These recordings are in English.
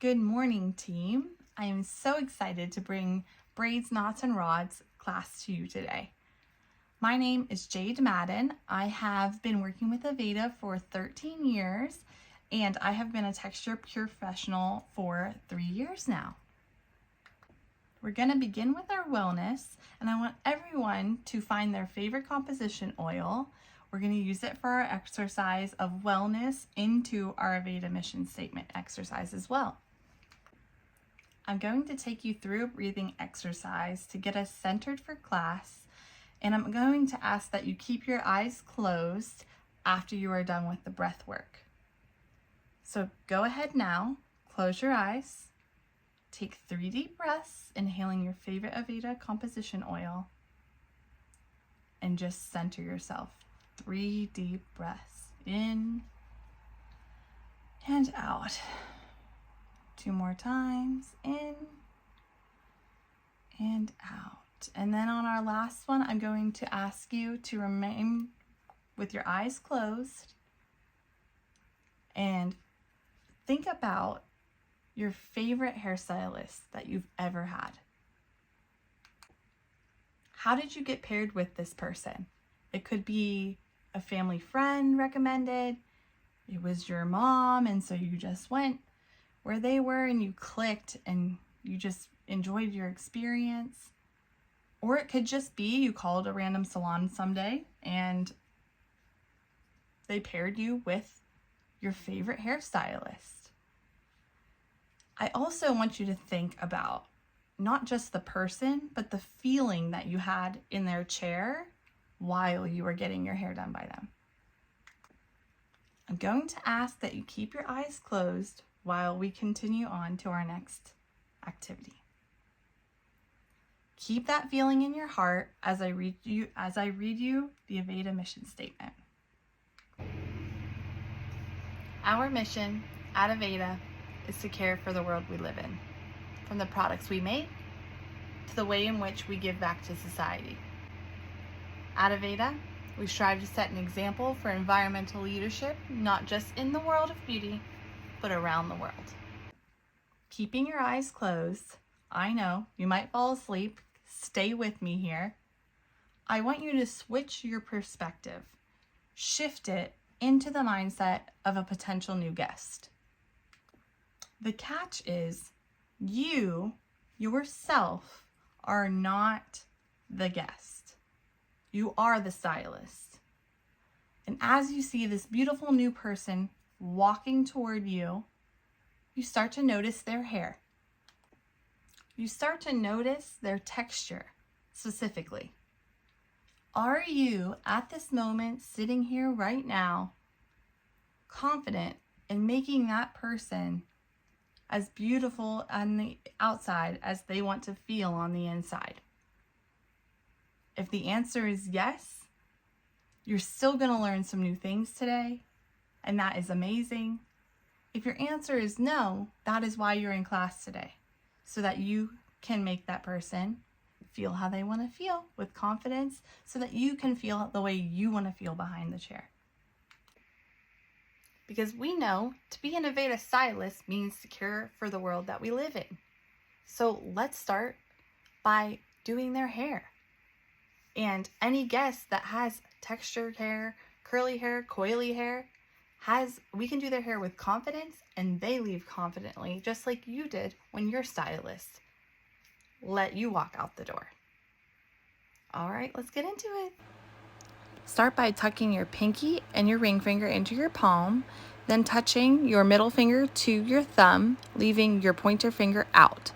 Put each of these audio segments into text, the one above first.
Good morning, team. I am so excited to bring Braids, Knots, and Rods class to you today. My name is Jade Madden. I have been working with Aveda for 13 years, and I have been a texture professional for 3 years now. We're going to begin with our wellness, and I want everyone to find their favorite composition oil. We're going to use it for our exercise of wellness into our Aveda mission statement exercise as well. I'm going to take you through a breathing exercise to get us centered for class, and I'm going to ask that you keep your eyes closed after you are done with the breath work. So go ahead now, close your eyes, take 3 deep breaths, inhaling your favorite Aveda composition oil, and just center yourself. 3 deep breaths, in and out. 2 more times, in and out. And then on our last one, I'm going to ask you to remain with your eyes closed and think about your favorite hairstylist that you've ever had. How did you get paired with this person? It could be a family friend recommended. It was your mom, and so you just went where they were and you clicked and you just enjoyed your experience. Or it could just be you called a random salon someday and they paired you with your favorite hairstylist. I also want you to think about not just the person, but the feeling that you had in their chair while you were getting your hair done by them. I'm going to ask that you keep your eyes closed while we continue on to our next activity. Keep that feeling in your heart as I read you the Aveda mission statement. Our mission at Aveda is to care for the world we live in, from the products we make to the way in which we give back to society. At Aveda, we strive to set an example for environmental leadership, not just in the world of beauty, but around the world. Keeping your eyes closed, I know you might fall asleep. Stay with me here. I want you to switch your perspective, shift it into the mindset of a potential new guest. The catch is you, yourself, are not the guest. You are the stylist. And as you see this beautiful new person walking toward you, you start to notice their hair. You start to notice their texture specifically. Are you at this moment, sitting here right now, confident in making that person as beautiful on the outside as they want to feel on the inside? If the answer is yes, you're still going to learn some new things today, and that is amazing. If your answer is no, that is why you're in class today, so that you can make that person feel how they want to feel with confidence, so that you can feel the way you want to feel behind the chair. Because we know to be an Aveda stylist means to care for the world that we live in. So let's start by doing their hair. And any guest that has textured hair, curly hair, coily hair, we can do their hair with confidence, and they leave confidently, just like you did when your stylist let you walk out the door. All right, let's get into it. Start by tucking your pinky and your ring finger into your palm, then touching your middle finger to your thumb, leaving your pointer finger out.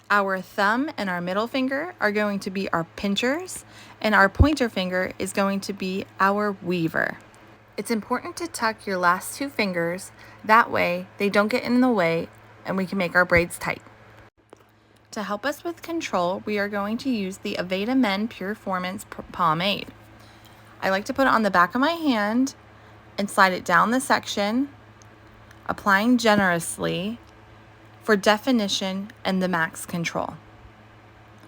Our thumb and our middle finger are going to be our pinchers, and our pointer finger is going to be our weaver. It's important to tuck your last 2 fingers, that way they don't get in the way and we can make our braids tight. To help us with control, we are going to use the Aveda Men Pureformance Pomade. I like to put it on the back of my hand and slide it down the section, applying generously for definition and the max control.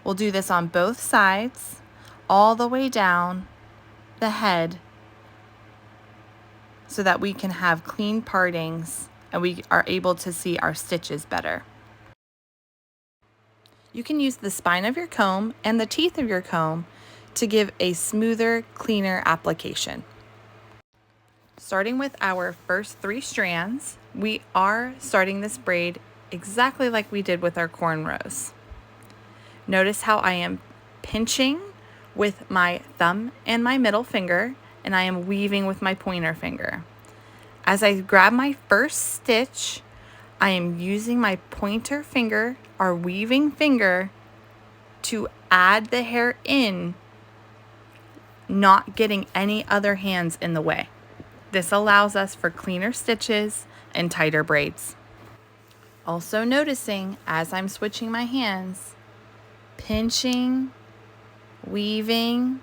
We'll do this on both sides, all the way down the head, so that we can have clean partings and we are able to see our stitches better. You can use the spine of your comb and the teeth of your comb to give a smoother, cleaner application. Starting with our first 3 strands, we are starting this braid exactly like we did with our cornrows. Notice how I am pinching with my thumb and my middle finger, and I am weaving with my pointer finger. As I grab my first stitch, I am using my pointer finger, our weaving finger, to add the hair in, not getting any other hands in the way. This allows us for cleaner stitches and tighter braids. Also noticing as I'm switching my hands, pinching, weaving,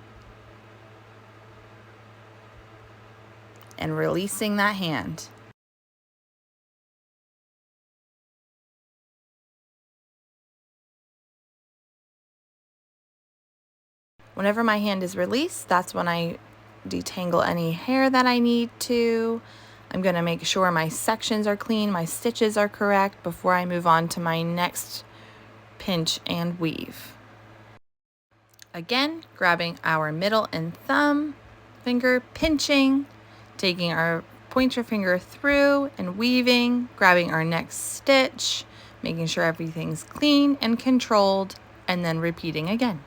and releasing that hand. Whenever my hand is released, that's when I detangle any hair that I need to. I'm going to make sure my sections are clean, my stitches are correct before I move on to my next pinch and weave. Again, grabbing our middle and thumb finger, pinching, taking our pointer finger through and weaving, grabbing our next stitch, making sure everything's clean and controlled, and then repeating again.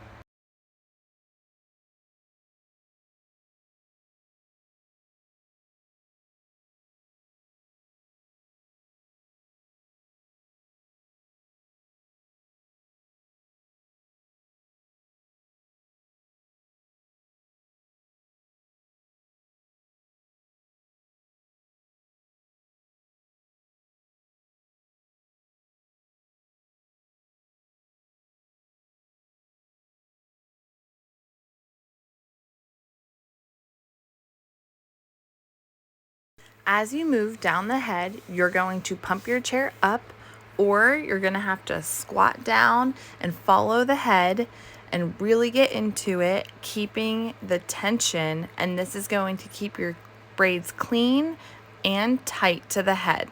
As you move down the head, you're going to pump your chair up, or you're going to have to squat down and follow the head and really get into it, keeping the tension, and this is going to keep your braids clean and tight to the head.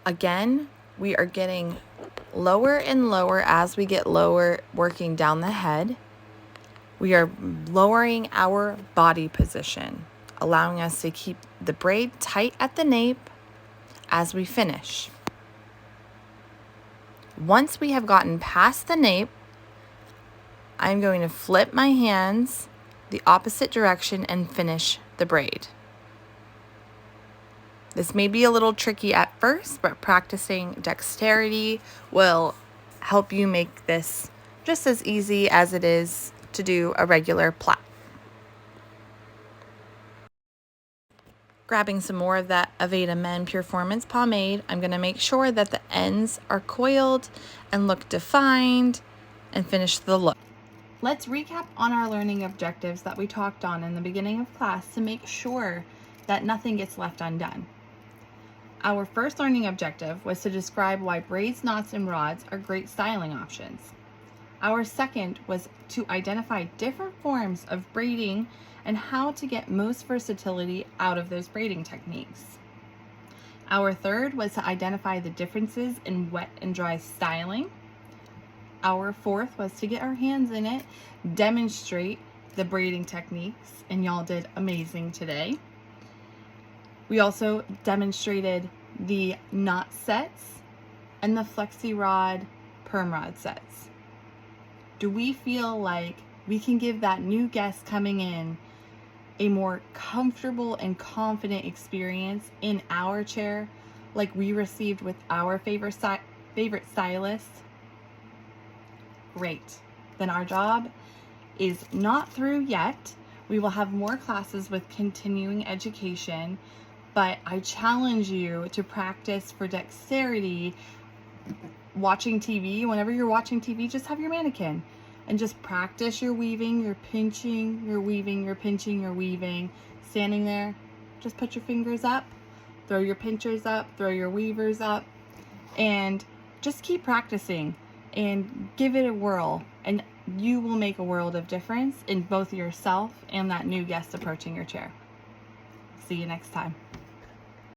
Again, we are getting lower and lower as we get lower, working down the head. We are lowering our body position, allowing us to keep the braid tight at the nape as we finish. Once we have gotten past the nape, I'm going to flip my hands the opposite direction and finish the braid. This may be a little tricky at first, but practicing dexterity will help you make this just as easy as it is to do a regular plait. Grabbing some more of that Aveda Men Pureformance pomade, I'm going to make sure that the ends are coiled and look defined and finish the look. Let's recap on our learning objectives that we talked on in the beginning of class to make sure that nothing gets left undone. Our first learning objective was to describe why braids, knots, and rods are great styling options. Our second was to identify different forms of braiding and how to get most versatility out of those braiding techniques. Our third was to identify the differences in wet and dry styling. Our fourth was to get our hands in it, demonstrate the braiding techniques, and y'all did amazing today. We also demonstrated the knot sets and the flexi rod perm rod sets. Do we feel like we can give that new guest coming in a more comfortable and confident experience in our chair like we received with our favorite stylist? Great. Then our job is not through yet. We will have more classes with continuing education, but I challenge you to practice for dexterity watching TV. Whenever you're watching TV, just have your mannequin and just practice your weaving, your pinching, your weaving, your pinching, your weaving, standing there just put your fingers up, throw your pinchers up, throw your weavers up, and just keep practicing and give it a whirl, and you will make a world of difference in both yourself and that new guest approaching your chair. See you next time.